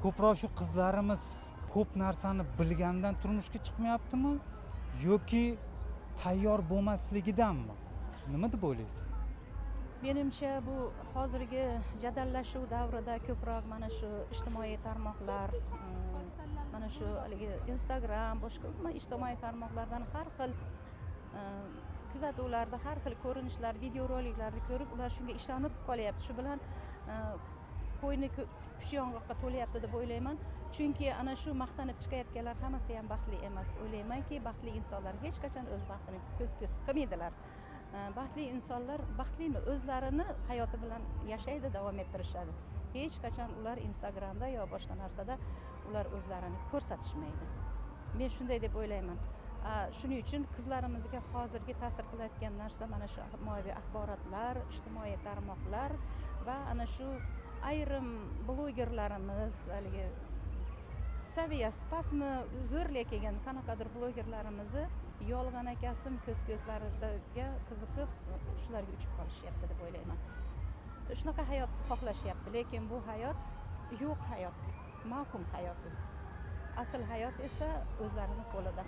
ko'proq shu qizlarimiz ko'p narsani bilgandan turmushga chiqmayaptimi yoki tayyor bo'lmasligidanmi? Nima deb o'ylaysiz? Menimcha bu hozirgi jadallashuv davrida ko'proq mana shu ijtimoiy tarmoqlar, mana shu haligi Instagram, boshqa ijtimoiy tarmoqlardan har xil kuzatuvlarda, har xil ko'rinishlar, videoroliklarni ko'rib, ular shunga ishonib qolyapti. Shu bilan qo'yni kuchi yong'oqqa to'layapti deb o'ylayman. Chunki ana shu maqtanib chiqayotganlar hammasi ham baxtli emas. O'ylaymanki, baxtli insonlar hech qachon o'z baxtini ko'z qilmaydilar. Baxtli insonlar baxtlimi? O'zlarini hayoti bilan yashaydi, davom ettirishadi. Hech qachon ular Instagramda yo boshqa narsada ular o'zlarini ko'rsatishmaydi. Men shunday deb o'ylayman. Shuning uchun qizlarimizga hozirgi ta'sir qilayotgan narsa mana shu ommaviy axborotlar, ijtimoiy tarmoqlar va ana shu ayrim blogerlarimiz, haligi saviyasi pastmi, zo'rlik kelgan qanaqadir blogerlarimizni yolg'on akasim ko'z-ko'zlariga qiziqib shularga uchib qolishyapti deb o'ylayman. Shunaqa hayot xohlashyapti, lekin bu hayot yo'q hayot, mavhum hayot. Asl hayot esa o'zlarining qo'lida.